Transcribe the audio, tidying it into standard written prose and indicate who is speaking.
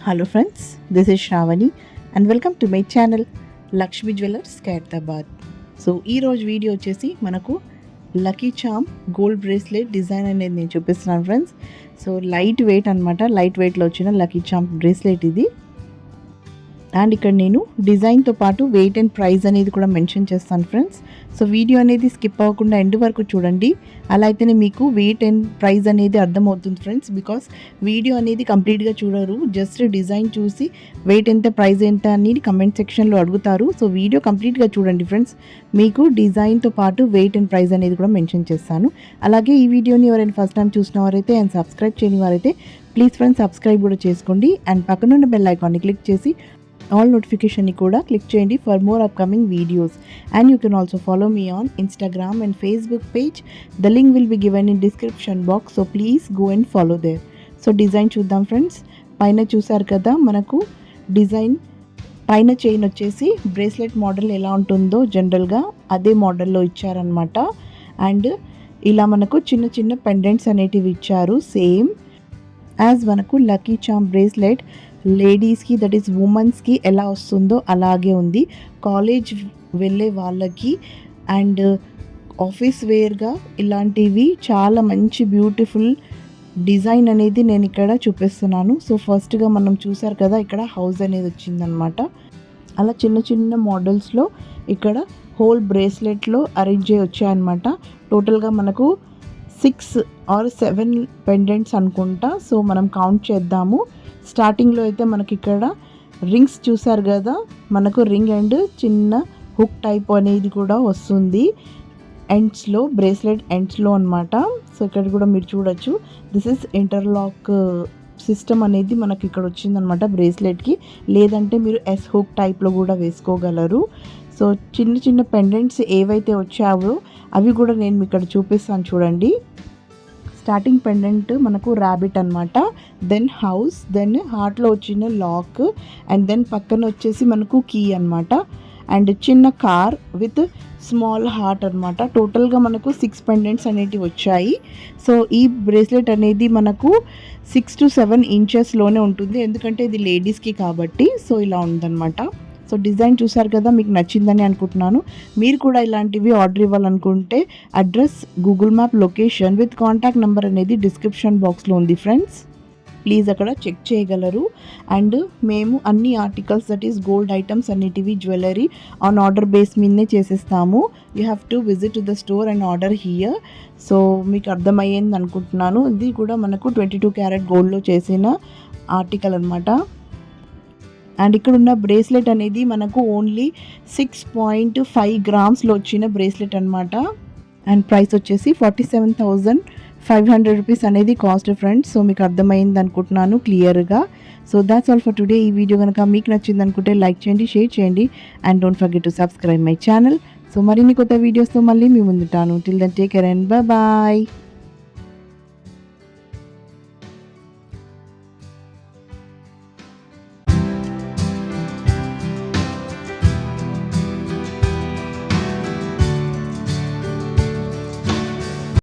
Speaker 1: Hello friends, this is Shravani and welcome to my channel Lakshmi Jewellers Khairatabad. So ఈ రోజు video వచ్చేసి మనకు lucky charm gold bracelet design అనేది నేను చూపిస్తున్నాను ఫ్రెండ్స్. సో లైట్ వెయిట్ అనమాట, లైట్ వెయిట్లో వచ్చిన లక్కీ చామ్ బ్రేస్లెట్ ఇది. అండ్ ఇక్కడ నేను డిజైన్తో పాటు వెయిట్ అండ్ ప్రైస్ అనేది కూడా మెన్షన్ చేస్తాను ఫ్రెండ్స్. సో వీడియో అనేది స్కిప్ అవ్వకుండా ఎండ్ వరకు చూడండి, అలా అయితేనే మీకు వెయిట్ అండ్ ప్రైస్ అనేది అర్థమవుతుంది ఫ్రెండ్స్. బికాస్ వీడియో అనేది కంప్లీట్గా చూడరు, జస్ట్ డిజైన్ చూసి వెయిట్ ఎంత ప్రైస్ ఎంత అనేది కమెంట్ సెక్షన్లో అడుగుతారు. సో వీడియో కంప్లీట్గా చూడండి ఫ్రెండ్స్, మీకు డిజైన్తో పాటు వెయిట్ అండ్ ప్రైస్ అనేది కూడా మెన్షన్ చేస్తాను. అలాగే ఈ వీడియోని ఎవరైనా ఫస్ట్ టైం చూసిన వారైతే అండ్ సబ్స్క్రైబ్ చేయని వారైతే ప్లీజ్ ఫ్రెండ్స్ సబ్స్క్రైబ్ కూడా చేసుకోండి. అండ్ పక్కనున్న బెల్ ఐకాన్ని క్లిక్ చేసి ఆల్ నోటిఫికేషన్ని కూడా క్లిక్ చేయండి for more upcoming videos. And you can also follow me on Instagram and Facebook page. The link will be given in description box, so please go and follow there. So design చూద్దాం friends. పైన చూసారు కదా మనకు design, పైన chain వచ్చేసి bracelet model ఎలా ఉంటుందో జనరల్గా అదే మోడల్లో ఇచ్చారనమాట. అండ్ ఇలా మనకు చిన్న చిన్న పెండెంట్స్ అనేటివి ఇచ్చారు, సేమ్ యాజ్ మనకు లక్కీ చామ్ బ్రేస్లెట్ లేడీస్కి, దట్ ఈస్ ఉమెన్స్కి ఎలా వస్తుందో అలాగే ఉంది. కాలేజ్ వెళ్ళే వాళ్ళకి అండ్ ఆఫీస్ వేర్గా ఇలాంటివి చాలా మంచి బ్యూటిఫుల్ డిజైన్ అనేది నేను ఇక్కడ చూపిస్తున్నాను. సో ఫస్ట్గా మనం చూసారు కదా ఇక్కడ హౌస్ అనేది వచ్చిందనమాట. అలా చిన్న చిన్న మోడల్స్లో ఇక్కడ హోల్ బ్రేస్లెట్లో అరేంజ్ చేయి వచ్చాయన్నమాట. టోటల్గా మనకు 6 or 7 పెండెంట్స్ అనుకుంటా. సో మనం కౌంట్ చేద్దాము. స్టార్టింగ్లో అయితే మనకి ఇక్కడ రింగ్స్ చూసారు కదా, మనకు రింగ్ అండ్ చిన్న హుక్ టైప్ అనేది కూడా వస్తుంది ఎండ్స్లో, బ్రేస్లెట్ ఎండ్స్లో అనమాట. సో ఇక్కడ కూడా మీరు చూడొచ్చు, దిస్ ఇస్ ఇంటర్లాక్ సిస్టమ్ అనేది మనకి ఇక్కడ వచ్చిందనమాట బ్రేస్లెట్కి. లేదంటే మీరు ఎస్ హుక్ టైప్లో కూడా వేసుకోగలరు. సో చిన్న చిన్న పెండెంట్స్ ఏవైతే వచ్చావో అవి కూడా నేను ఇక్కడ చూపిస్తాను చూడండి. స్టార్టింగ్ పెండెంట్ మనకు ర్యాబిట్ అనమాట, దెన్ హౌస్, దెన్ హార్ట్లో వచ్చిన లాక్, అండ్ దెన్ పక్కన వచ్చేసి మనకు కీ అనమాట, అండ్ చిన్న కార్ విత్ స్మాల్ హార్ట్ అనమాట. టోటల్గా మనకు 6 పెండెంట్స్ అనేటివి వచ్చాయి. సో ఈ బ్రేస్లెట్ అనేది మనకు 6 to 7 ఇంచెస్లోనే ఉంటుంది, ఎందుకంటే ఇది లేడీస్కి కాబట్టి. సో ఇలా ఉందన్నమాట. సో డిజైన్ చూసారు కదా, మీకు నచ్చిందని అనుకుంటున్నాను. మీరు కూడా ఇలాంటివి ఆర్డర్ ఇవ్వాలనుకుంటే address, Google map location with contact number అనేది డిస్క్రిప్షన్ బాక్స్లో ఉంది ఫ్రెండ్స్, ప్లీజ్ అక్కడ చెక్ చేయగలరు. అండ్ మేము అన్ని articles, that is gold items అన్నిటివి జ్యువెలరీ ఆన్ ఆర్డర్ బేస్ మీదనే చేసేస్తాము. You have to visit the store and order here. So మీకు అర్థమయ్యింది అనుకుంటున్నాను. ఇది కూడా మనకు 22 క్యారెట్ గోల్డ్లో చేసిన ఆర్టికల్ అనమాట. అండ్ ఇక్కడ ఉన్న బ్రేస్లెట్ అనేది మనకు ఓన్లీ 6.5 గ్రామ్స్లో వచ్చిన బ్రేస్లెట్ అనమాట. అండ్ ప్రైస్ వచ్చేసి 47,500 రూపీస్ అనేది కాస్ట్ ఫ్రెండ్స్. సో మీకు అర్థమైంది అనుకుంటున్నాను క్లియర్గా. So that's all for today. ఈ వీడియో కనుక మీకు నచ్చింది అనుకుంటే లైక్ చేయండి, షేర్ చేయండి, and don't forget to subscribe my channel. So మరిన్ని కొత్త వీడియోస్తో మళ్ళీ మీ ముందుంటాను. Till then take care and bye.